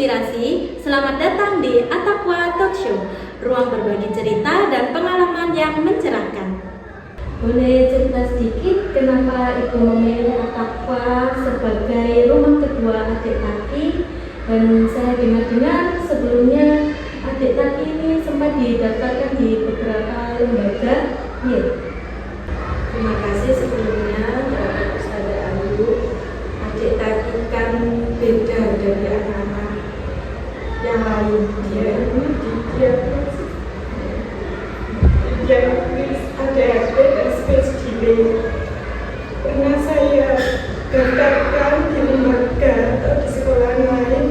inspirasi, selamat datang di At-Taqwa Talk Show, ruang berbagi cerita dan pengalaman yang mencerahkan. Boleh cerita sedikit kenapa Ibu memilih At-Taqwa sebagai rumah kedua adik Taki? Dan saya dengar-dengar sebelumnya adik Taki ini sempat didaftarkan di beberapa lembaga. Ya. Terima kasih sebelumnya terhadap Ustazah Ayu. Adik Taki kan beda dari anak-anak yang lain. Dia ADHD dan speech delay. Pernah saya daftarkan di lembaga atau di sekolah lain,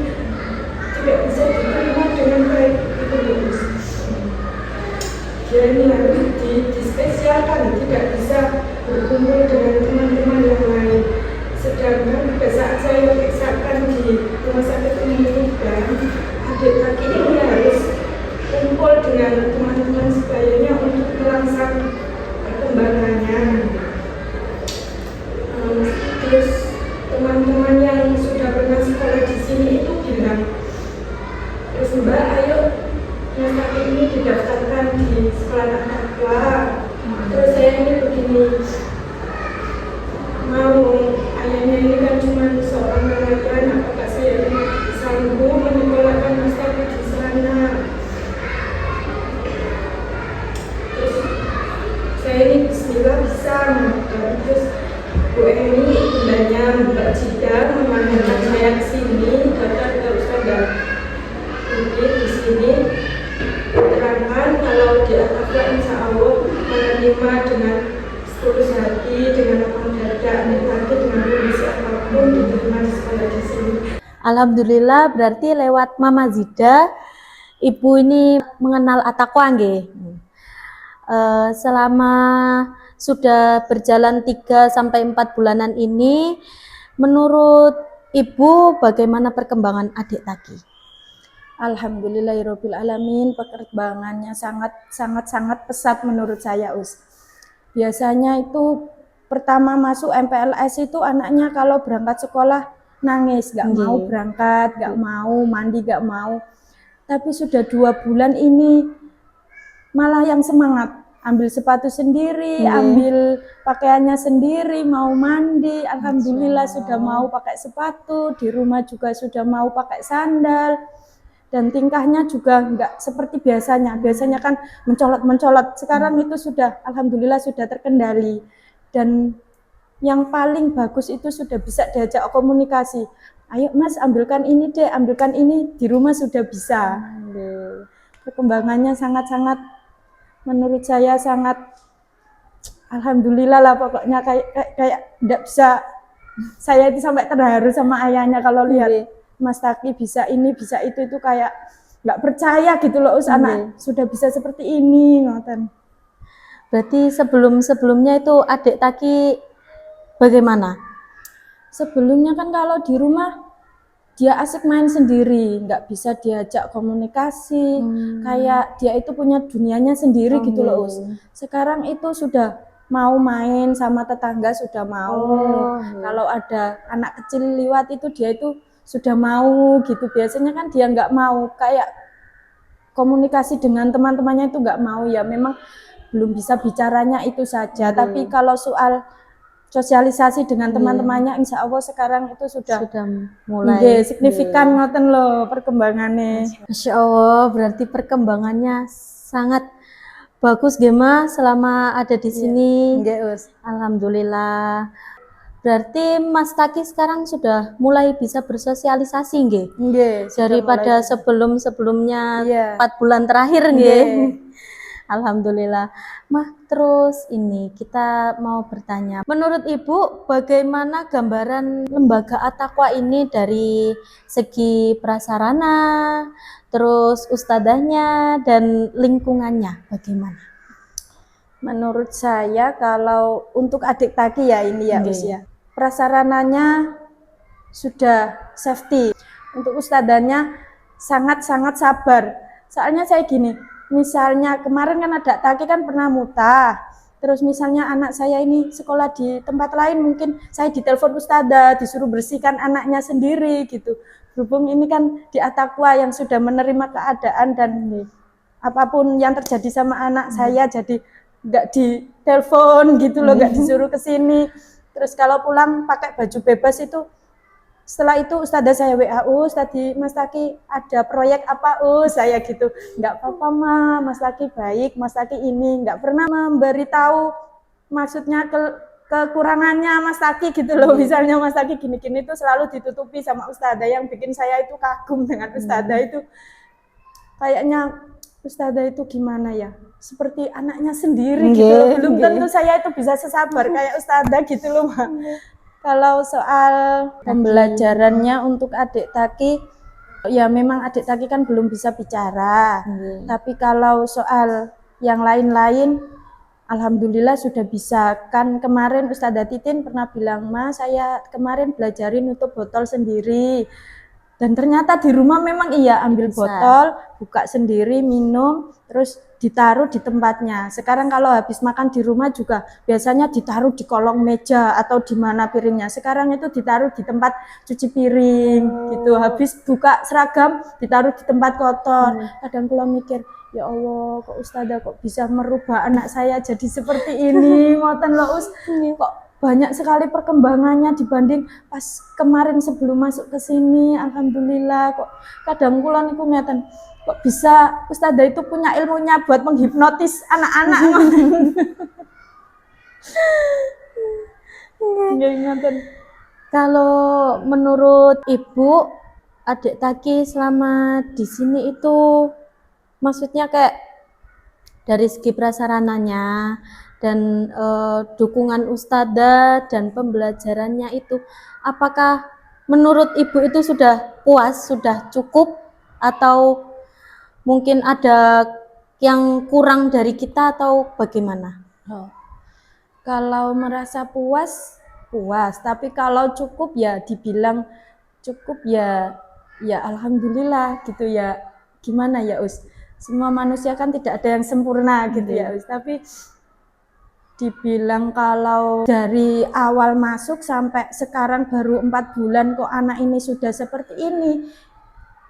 tidak bisa diterima dengan baik itu lulus. Dia ini harus dispesialkan, tidak bisa berkumpul dengan teman-teman yang lain. Sedangkan pada saat saya periksakan di rumah sakit umum Tuban, adik Taki ini harus kumpul dengan teman-teman sebayanya untuk merangsang perkembangannya. Terus teman-teman yang sudah pernah sekolah di sini itu bilang, terus Mbak, ayo Mas Taki ini didaftarkan di sekolah At-Taqwa. Terus saya ini begini, mau ayahnya ini kan cuma seorang nelayan, apakah saya ini sanggup menyekolahkan Mas Taki di sana? Terus saya ini bismillah bisa. Terus Bu Eni, bundanya Mbak Jida, memanggilkan saya ke sini, daftar ke Ustazah di sini. Terangkan kalau di At-Taqwa insya Allah menerima dengan tulus hati, dengan lapang dada, nikmati dengan kondisi apapun, diterima di sekolah di sini. Alhamdulillah, berarti lewat Mama Zida Ibu ini mengenal At-Taqwa nggih. Selama sudah berjalan 3 sampai 4 bulanan ini, menurut Ibu bagaimana perkembangan adik Taki? Alhamdulillahirabbil alamin, perkembangannya sangat pesat menurut saya, Us. Biasanya itu pertama masuk MPLS itu anaknya kalau berangkat sekolah nangis, nggak mau berangkat, nggak mau mandi, nggak mau. Tapi sudah 2 bulan ini malah yang semangat, ambil sepatu sendiri, ambil pakaiannya sendiri, mau mandi. Alhamdulillah sudah mau pakai sepatu, di rumah juga sudah mau pakai sandal. Dan tingkahnya juga enggak seperti biasanya. Biasanya kan mencolot-mencolot. Sekarang itu sudah, alhamdulillah sudah terkendali. Dan yang paling bagus itu sudah bisa diajak komunikasi. Ayo Mas, ambilkan ini deh, ambilkan ini. Di rumah sudah bisa. Perkembangannya sangat-sangat, menurut saya sangat, alhamdulillah lah pokoknya, kayak enggak bisa. Saya itu sampai terharu sama ayahnya kalau lihat Mas Taki bisa ini, bisa itu kayak nggak percaya gitu loh, anak sudah bisa seperti ini, ngoten. Berarti sebelumnya itu adik Taki bagaimana? Sebelumnya kan kalau di rumah dia asik main sendiri, nggak bisa diajak komunikasi, kayak dia itu punya dunianya sendiri gitu loh, Us. Sekarang itu sudah mau main sama tetangga, sudah mau. Kalau ada anak kecil lewat itu dia itu sudah mau gitu. Biasanya kan dia nggak mau, kayak komunikasi dengan teman-temannya itu nggak mau, ya memang belum bisa bicaranya itu saja. Tapi kalau soal sosialisasi dengan teman-temannya, insya Allah sekarang itu sudah mulai signifikan ngoten loh perkembangannya. Masya Allah, berarti perkembangannya sangat bagus Gema selama ada di sini. Alhamdulillah. Berarti Mas Taki sekarang sudah mulai bisa bersosialisasi nggih? Daripada sebelumnya 4 bulan terakhir nggih. Alhamdulillah. Mah, terus ini kita mau bertanya. Menurut Ibu bagaimana gambaran lembaga At-Taqwa ini dari segi prasarana, terus ustadzahnya dan lingkungannya bagaimana? Menurut saya kalau untuk adik Taki ya ini ya Us ya, prasarananya sudah safety. Untuk ustadzanya sangat-sangat sabar. Soalnya saya gini, misalnya kemarin kan ada Taki kan pernah muntah, Terus misalnya anak saya ini sekolah di tempat lain, mungkin saya ditelepon ustadzah, disuruh bersihkan anaknya sendiri gitu. Berhubung ini kan di At-Taqwa yang sudah menerima keadaan dan apapun yang terjadi sama anak saya, jadi nggak ditelepon gitu loh, nggak disuruh ke sini. Terus kalau pulang pakai baju bebas itu, setelah itu ustadzah saya WA, tadi Mas Taki ada proyek apa saya gitu. Nggak apa-apa Ma, Mas Taki baik, Mas Taki ini nggak pernah memberitahu maksudnya kekurangannya Mas Taki gitu loh. Misalnya Mas Taki gini-gini itu selalu ditutupi sama ustadzah, yang bikin saya itu kagum dengan ustadzah itu. Kayaknya ustadzah itu gimana ya, seperti anaknya sendiri gitu loh. Belum tentu saya itu bisa sesabar kayak ustadzah gitu loh Ma. Kalau soal pembelajarannya untuk adik Taki, ya memang adik Taki kan belum bisa bicara. Tapi kalau soal yang lain-lain, alhamdulillah sudah bisa. Kan kemarin Ustadzah Titin pernah bilang, Ma saya kemarin belajarin nutup botol sendiri. Dan ternyata di rumah memang iya, ambil botol, buka sendiri, minum, terus ditaruh di tempatnya. Sekarang kalau habis makan di rumah juga biasanya ditaruh di kolong meja atau di mana piringnya. Sekarang itu ditaruh di tempat cuci piring gitu. Habis buka seragam ditaruh di tempat kotor. Kadang kalau mikir, ya Allah, kok ustadzah kok bisa merubah anak saya jadi seperti ini, ngoten loh kok banyak sekali perkembangannya dibanding pas kemarin sebelum masuk ke sini. Alhamdulillah, kok kadang kula niku ngeten, kok bisa ustadzah itu punya ilmunya buat menghipnotis anak-anak. Kalau menurut Ibu, adik Taki selama di sini itu maksudnya kayak dari segi prasarananya dan dukungan ustadzah dan pembelajarannya itu, apakah menurut Ibu itu sudah puas, sudah cukup, atau mungkin ada yang kurang dari kita atau bagaimana? Kalau merasa puas, tapi kalau cukup ya dibilang cukup ya alhamdulillah gitu ya. Gimana ya semua manusia kan tidak ada yang sempurna gitu ya tapi dibilang kalau dari awal masuk sampai sekarang baru 4 bulan kok anak ini sudah seperti ini,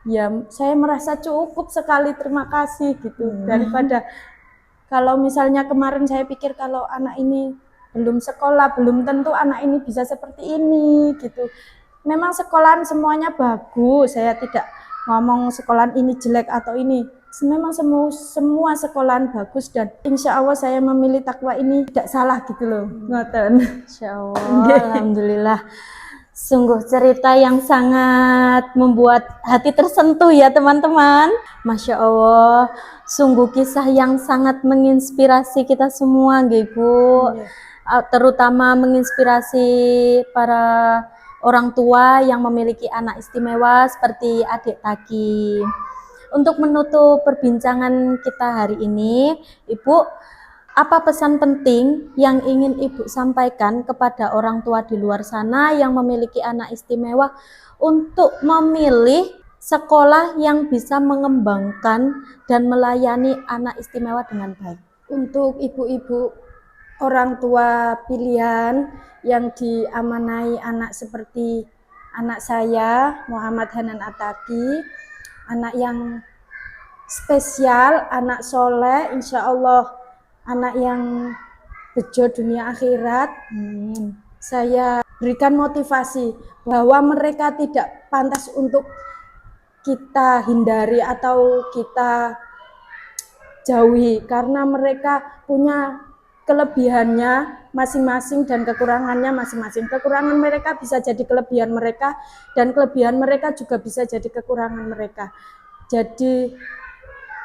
ya saya merasa cukup sekali, terima kasih gitu. Daripada kalau misalnya kemarin saya pikir kalau anak ini belum sekolah, belum tentu anak ini bisa seperti ini gitu. Memang sekolahan semuanya bagus, saya tidak ngomong sekolahan ini jelek atau ini, memang semua sekolahan bagus dan insya Allah saya memilih Taqwa ini tidak salah gitu loh. Ngoten. Insya Allah, alhamdulillah. Sungguh cerita yang sangat membuat hati tersentuh ya teman-teman. Masya Allah, sungguh kisah yang sangat menginspirasi kita semua, Bu. Terutama menginspirasi para orang tua yang memiliki anak istimewa seperti adik Taki. Untuk menutup perbincangan kita hari ini, Ibu, apa pesan penting yang ingin Ibu sampaikan kepada orang tua di luar sana yang memiliki anak istimewa untuk memilih sekolah yang bisa mengembangkan dan melayani anak istimewa dengan baik? Untuk ibu-ibu orang tua pilihan yang diamanai anak seperti anak saya, Muhammad Hanan At-Taki, anak yang spesial, anak soleh, insya Allah anak yang bejo dunia akhirat. Saya berikan motivasi bahwa mereka tidak pantas untuk kita hindari atau kita jauhi, karena mereka punya kelebihannya masing-masing dan kekurangannya masing-masing. Kekurangan mereka bisa jadi kelebihan mereka dan kelebihan mereka juga bisa jadi kekurangan mereka. Jadi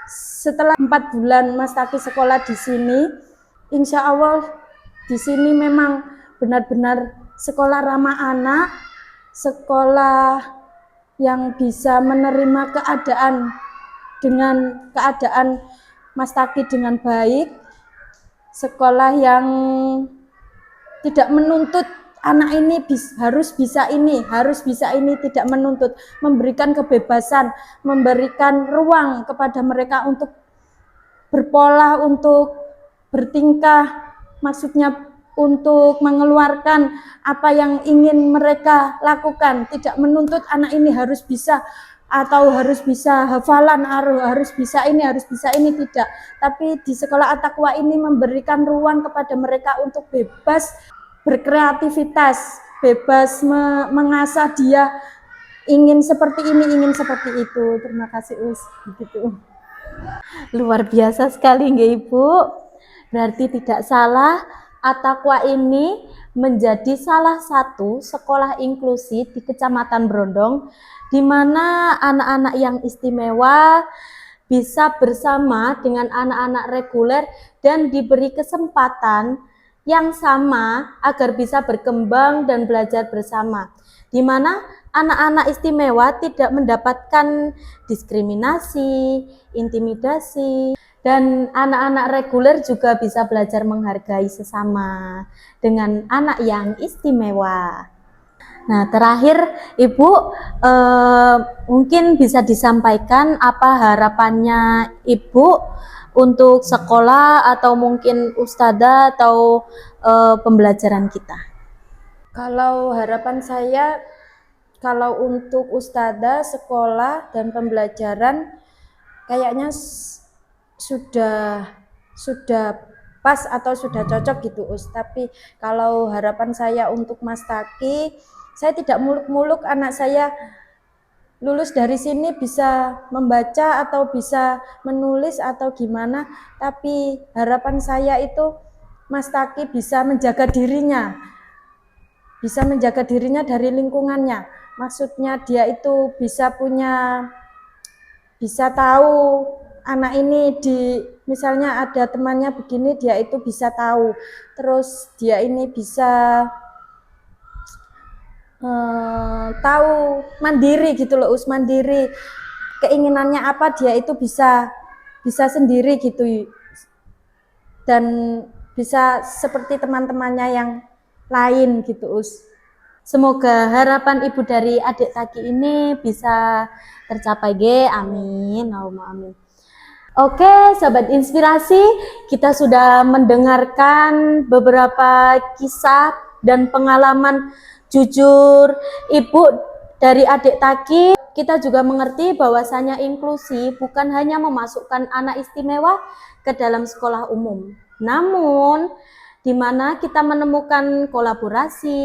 setelah 4 bulan Mas Taki sekolah di sini, insya Allah di sini memang benar-benar sekolah ramah anak, sekolah yang bisa menerima keadaan dengan keadaan Mas Taki dengan baik, sekolah yang tidak menuntut anak ini harus bisa ini, tidak menuntut, memberikan kebebasan, memberikan ruang kepada mereka untuk berpola, untuk bertingkah maksudnya untuk mengeluarkan apa yang ingin mereka lakukan, tidak menuntut anak ini harus bisa atau harus bisa hafalan, harus bisa ini, tidak. Tapi di sekolah At-Taqwa ini memberikan ruang kepada mereka untuk bebas berkreativitas, bebas mengasah dia ingin seperti ini, ingin seperti itu. Terima kasih Us, begitu. Luar biasa sekali nggih Ibu. Berarti tidak salah, At-Taqwa ini menjadi salah satu sekolah inklusi di Kecamatan Brondong, di mana anak-anak yang istimewa bisa bersama dengan anak-anak reguler dan diberi kesempatan yang sama agar bisa berkembang dan belajar bersama, di mana anak-anak istimewa tidak mendapatkan diskriminasi, intimidasi, dan anak-anak reguler juga bisa belajar menghargai sesama dengan anak yang istimewa. Nah, terakhir Ibu, mungkin bisa disampaikan apa harapannya Ibu untuk sekolah atau mungkin ustadzah atau pembelajaran kita. Kalau harapan saya, kalau untuk ustadzah, sekolah, dan pembelajaran kayaknya sudah pas atau sudah cocok gitu Us. Tapi kalau harapan saya untuk Mas Taki, saya tidak muluk-muluk anak saya lulus dari sini bisa membaca atau bisa menulis atau gimana, tapi harapan saya itu Mas Taki bisa menjaga dirinya dari lingkungannya. Maksudnya dia itu bisa tahu anak ini misalnya ada temannya begini, dia itu bisa tahu. Terus dia ini bisa tahu mandiri gitu loh Us, mandiri. Keinginannya apa dia itu bisa sendiri gitu. Dan bisa seperti teman-temannya yang lain gitu Us. Semoga harapan Ibu dari adik Taki ini bisa tercapai amin. Allahumma amin. Oke, sahabat inspirasi, kita sudah mendengarkan beberapa kisah dan pengalaman jujur Ibu dari adik Taki. Kita juga mengerti bahwasanya inklusi bukan hanya memasukkan anak istimewa ke dalam sekolah umum, namun di mana kita menemukan kolaborasi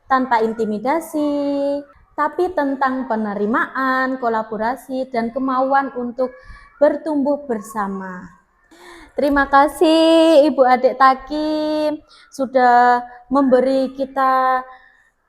tanpa intimidasi, tapi tentang penerimaan, kolaborasi, dan kemauan untuk bertumbuh bersama. Terima kasih Ibu Adik Taki sudah memberi kita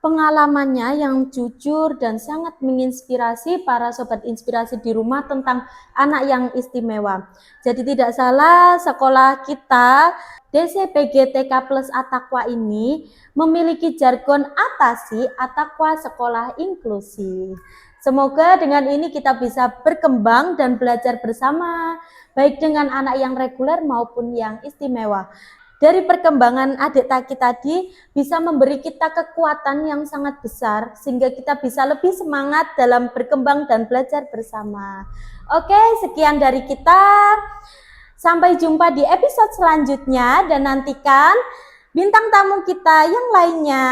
pengalamannya yang jujur dan sangat menginspirasi para sobat inspirasi di rumah tentang anak yang istimewa. Jadi tidak salah, sekolah kita DCPG TK Plus At-Taqwa ini memiliki jargon ATASI, At-Taqwa Sekolah Inklusi. Semoga dengan ini kita bisa berkembang dan belajar bersama, baik dengan anak yang reguler maupun yang istimewa. Dari perkembangan adik Taki tadi bisa memberi kita kekuatan yang sangat besar sehingga kita bisa lebih semangat dalam berkembang dan belajar bersama. Oke, sekian dari kita. Sampai jumpa di episode selanjutnya dan nantikan bintang tamu kita yang lainnya.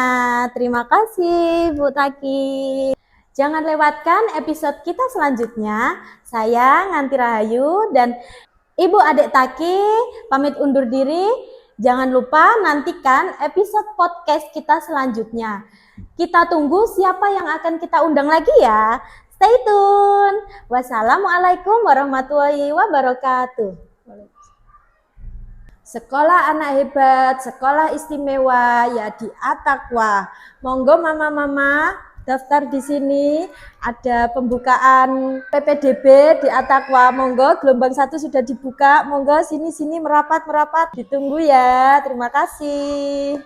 Terima kasih Bu Taki. Jangan lewatkan episode kita selanjutnya. Saya Nganti Rahayu dan Ibu Adik Taki pamit undur diri. Jangan lupa nantikan episode podcast kita selanjutnya. Kita tunggu siapa yang akan kita undang lagi ya. Stay tune. Wassalamualaikum warahmatullahi wabarakatuh. Sekolah anak hebat, sekolah istimewa ya di At-Taqwa. Monggo mama-mama daftar di sini. Ada pembukaan PPDB di At-Taqwa. Monggo gelombang 1 sudah dibuka. Monggo sini merapat. Ditunggu ya. Terima kasih.